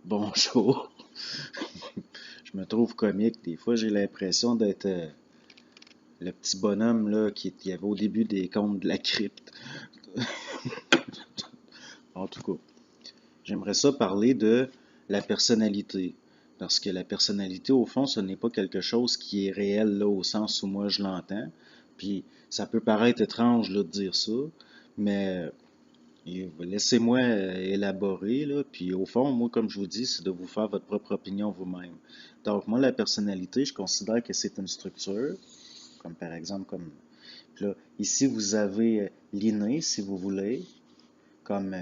Bonjour. Je me trouve comique. Des fois, j'ai l'impression d'être le petit bonhomme là, qui avait au début des contes de la crypte. En tout cas, j'aimerais ça parler de la personnalité. Parce que la personnalité, au fond, ce n'est pas quelque chose qui est réel là, au sens où moi je l'entends. Puis ça peut paraître étrange là, de dire ça, mais laissez-moi élaborer, là, puis au fond, moi, comme je vous dis, c'est de vous faire votre propre opinion vous-même. Donc, moi, la personnalité, je considère que c'est une structure, comme par exemple, comme là, ici, vous avez l'inné, si vous voulez, comme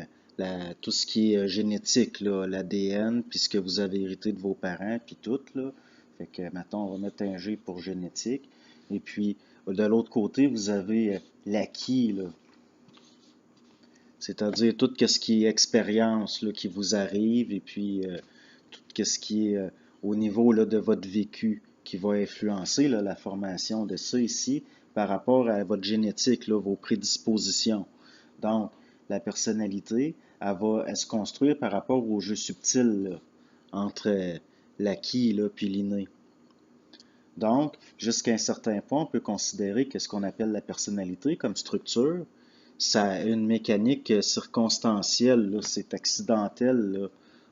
tout ce qui est génétique, là, l'ADN, puis ce que vous avez hérité de vos parents, puis tout, là. Fait que, maintenant, on va mettre un G pour génétique. Et puis, de l'autre côté, vous avez l'acquis, là, c'est-à-dire tout ce qui est expérience là, qui vous arrive et puis tout ce qui est au niveau là, de votre vécu qui va influencer là, la formation de ça ici par rapport à votre génétique, là, vos prédispositions. Donc, la personnalité, elle se construire par rapport au jeu subtil là, entre l'acquis là, puis l'inné. Donc, jusqu'à un certain point, on peut considérer que ce qu'on appelle la personnalité comme structure, ça a une mécanique circonstancielle, là, c'est accidentel, là.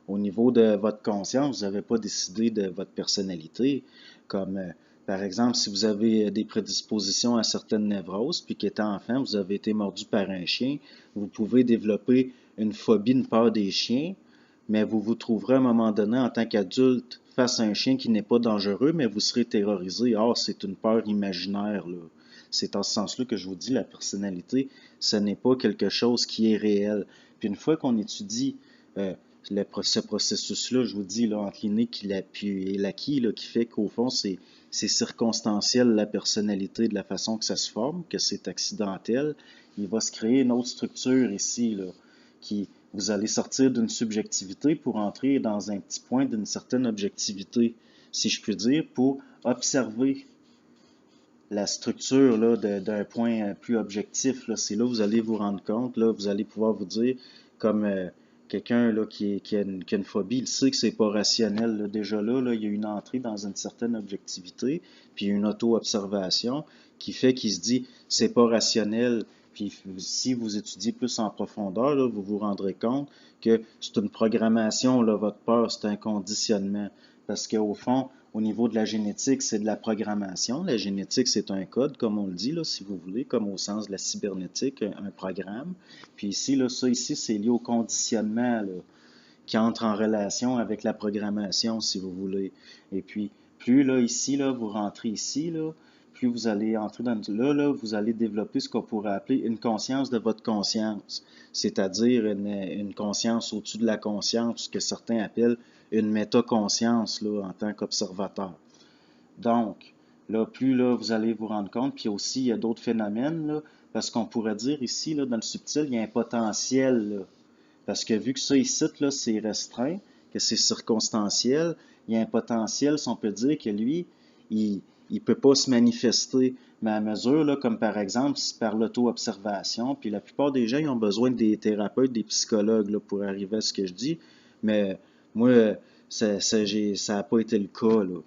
Au niveau de votre conscience, vous n'avez pas décidé de votre personnalité. Comme, par exemple, si vous avez des prédispositions à certaines névroses, puis qu'étant enfant, vous avez été mordu par un chien, vous pouvez développer une phobie, une peur des chiens, mais vous vous trouverez à un moment donné en tant qu'adulte face à un chien qui n'est pas dangereux, mais vous serez terrorisé. Ah, c'est une peur imaginaire, là. C'est en ce sens-là que je vous dis, la personnalité, ce n'est pas quelque chose qui est réel. Puis une fois qu'on étudie ce processus-là, je vous dis, là, entre l'inné et l'acquis, là, qui fait qu'au fond, c'est circonstanciel la personnalité de la façon que ça se forme, que c'est accidentel. Il va se créer une autre structure ici, là, qui, vous allez sortir d'une subjectivité pour entrer dans un petit point d'une certaine objectivité, si je puis dire, pour observer la structure là, d'un point plus objectif. Là, c'est là que vous allez vous rendre compte, là, vous allez pouvoir vous dire, comme quelqu'un là, qui a une phobie, il sait que c'est pas rationnel. Là. Déjà là, il y a une entrée dans une certaine objectivité, puis une auto-observation qui fait qu'il se dit, c'est pas rationnel. Puis si vous étudiez plus en profondeur, là, vous vous rendrez compte que c'est une programmation, là, votre peur, c'est un conditionnement. Parce qu'au fond, au niveau de la génétique, c'est de la programmation. La génétique, c'est un code, comme on le dit, là, si vous voulez, comme au sens de la cybernétique, un programme. Puis ici, là, ça ici, c'est lié au conditionnement là, qui entre en relation avec la programmation, si vous voulez. Et puis, plus là, ici, là, vous rentrez ici, là, plus vous allez entrer dans là, vous allez développer ce qu'on pourrait appeler une conscience de votre conscience, c'est-à-dire une conscience au-dessus de la conscience, ce que certains appellent une métaconscience là, en tant qu'observateur. Donc, là, plus là, vous allez vous rendre compte, puis aussi, il y a d'autres phénomènes, là, parce qu'on pourrait dire ici, là, dans le subtil, il y a un potentiel, là, parce que vu que ça ici, là, c'est restreint, que c'est circonstanciel, il y a un potentiel, si on peut dire, que lui, il ne peut pas se manifester. Mais à mesure, là, comme par exemple, par l'auto-observation, puis la plupart des gens, ils ont besoin des thérapeutes, des psychologues là, pour arriver à ce que je dis. Mais moi, ça n'a pas été le cas, là.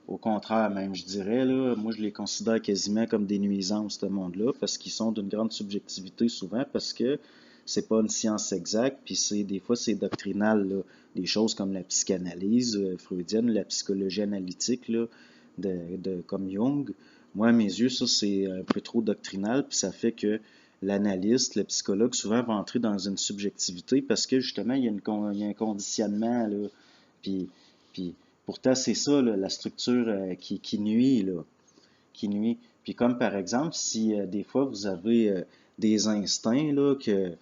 Au contraire, même, je dirais, là, moi, je les considère quasiment comme des nuisances, ce monde-là, parce qu'ils sont d'une grande subjectivité souvent, parce que c'est pas une science exacte, puis des fois, c'est doctrinal, là. Des choses comme la psychanalyse freudienne, la psychologie analytique, là, comme Jung. Moi, à mes yeux, ça, c'est un peu trop doctrinal, puis ça fait que l'analyste, le psychologue, souvent va entrer dans une subjectivité parce que, justement, il y a un conditionnement, là, puis, puis pourtant, c'est ça, là, la structure qui nuit, là, qui nuit. Puis comme par exemple, si des fois vous avez des instincts, là, que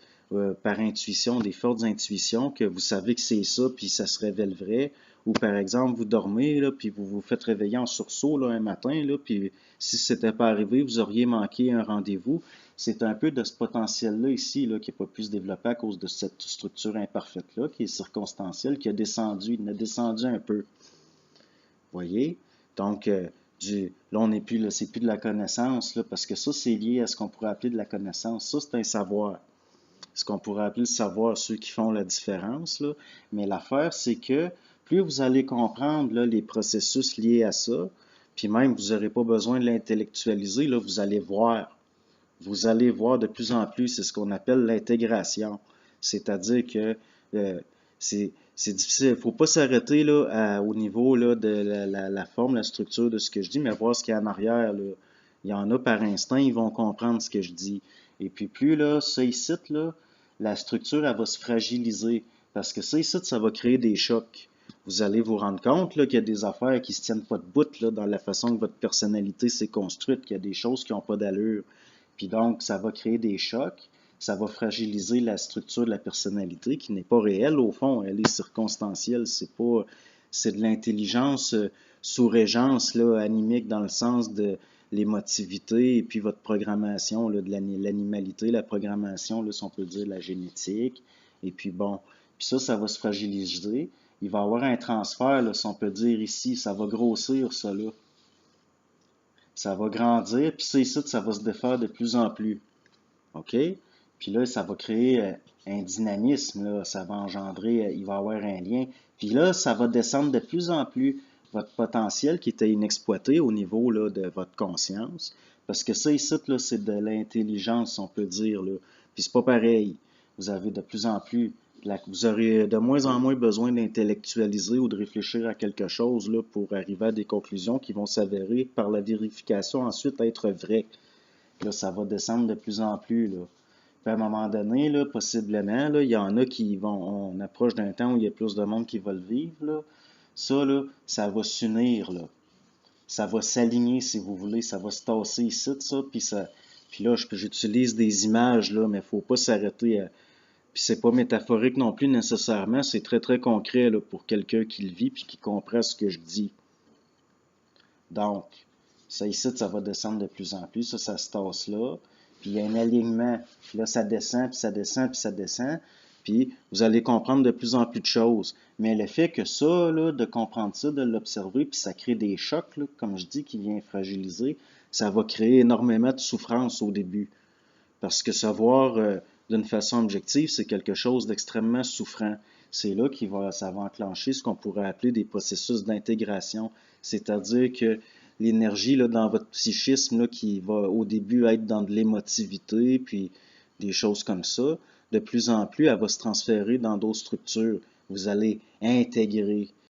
par intuition, des fortes intuitions, que vous savez que c'est ça, puis ça se révèle vrai, ou par exemple, vous dormez, là, puis vous vous faites réveiller en sursaut là, un matin, là, puis si ce n'était pas arrivé, vous auriez manqué un rendez-vous. C'est un peu de ce potentiel-là ici, là, qui n'a pas pu se développer à cause de cette structure imparfaite-là, qui est circonstancielle, qui a descendu, il a descendu un peu. Voyez? Donc, là, on n'est plus, là, c'est plus de la connaissance, là, parce que ça, c'est lié à ce qu'on pourrait appeler de la connaissance. Ça, c'est un savoir. ce qu'on pourrait appeler le savoir, ceux qui font la différence, là. Mais l'affaire, c'est que plus vous allez comprendre là, les processus liés à ça, puis même vous n'aurez pas besoin de l'intellectualiser, là, vous allez voir. Vous allez voir de plus en plus, c'est ce qu'on appelle l'intégration. C'est-à-dire que euh, c'est difficile. Il ne faut pas s'arrêter là, au niveau là, de la forme, la structure de ce que je dis, mais voir ce qu'il y a en arrière. Là. Il y en a par instinct, ils vont comprendre ce que je dis. Et puis plus là, ça ici, là, la structure, elle va se fragiliser. Parce que ça ici, ça va créer des chocs. Vous allez vous rendre compte là, qu'il y a des affaires qui ne se tiennent pas de bout là, dans la façon que votre personnalité s'est construite, qu'il y a des choses qui n'ont pas d'allure. Puis donc, ça va créer des chocs, ça va fragiliser la structure de la personnalité qui n'est pas réelle au fond, elle est circonstancielle, c'est pas, c'est de l'intelligence sous régence là, animique dans le sens de l'émotivité et puis votre programmation là, de l'animalité, la programmation, là, si on peut dire la génétique. Et puis bon, puis ça va se fragiliser. Il va y avoir un transfert, là, si on peut dire ici, ça va grossir, ça là. Ça va grandir, puis ça ici, ça va se défaire de plus en plus. OK? Puis là, ça va créer un dynamisme, là, ça va engendrer, il va y avoir un lien. Puis là, ça va descendre de plus en plus votre potentiel qui était inexploité au niveau là, de votre conscience. Parce que ça ici, là, c'est de l'intelligence, on peut dire. Là. Puis c'est pas pareil. Vous avez de plus en plus, vous aurez de moins en moins besoin d'intellectualiser ou de réfléchir à quelque chose là, pour arriver à des conclusions qui vont s'avérer par la vérification ensuite être vraies. Là, ça va descendre de plus en plus, là. Puis à un moment donné, là, possiblement, là, il y en a qui vont, on approche d'un temps où il y a plus de monde qui va le vivre, là. Ça, là, ça va s'unir, là. Ça va s'aligner, si vous voulez, ça va se tasser ici, ça, puis là, j'utilise des images, là, mais il ne faut pas s'arrêter à... Puis c'est pas métaphorique non plus nécessairement, c'est très très concret, là, pour quelqu'un qui le vit puis qui comprend ce que je dis. Donc, ça ici, ça va descendre de plus en plus. Ça se tasse là. Puis il y a un alignement. Puis là, ça descend, puis ça descend, puis ça descend. Puis vous allez comprendre de plus en plus de choses. Mais le fait que ça, là, de comprendre ça, de l'observer, puis ça crée des chocs, là, comme je dis, qui vient fragiliser, ça va créer énormément de souffrance au début. Parce que savoir d'une façon objective, c'est quelque chose d'extrêmement souffrant. C'est là ça va enclencher ce qu'on pourrait appeler des processus d'intégration. C'est-à-dire que l'énergie là, dans votre psychisme là, qui va au début être dans de l'émotivité, puis des choses comme ça, de plus en plus, elle va se transférer dans d'autres structures. Vous allez intégrer.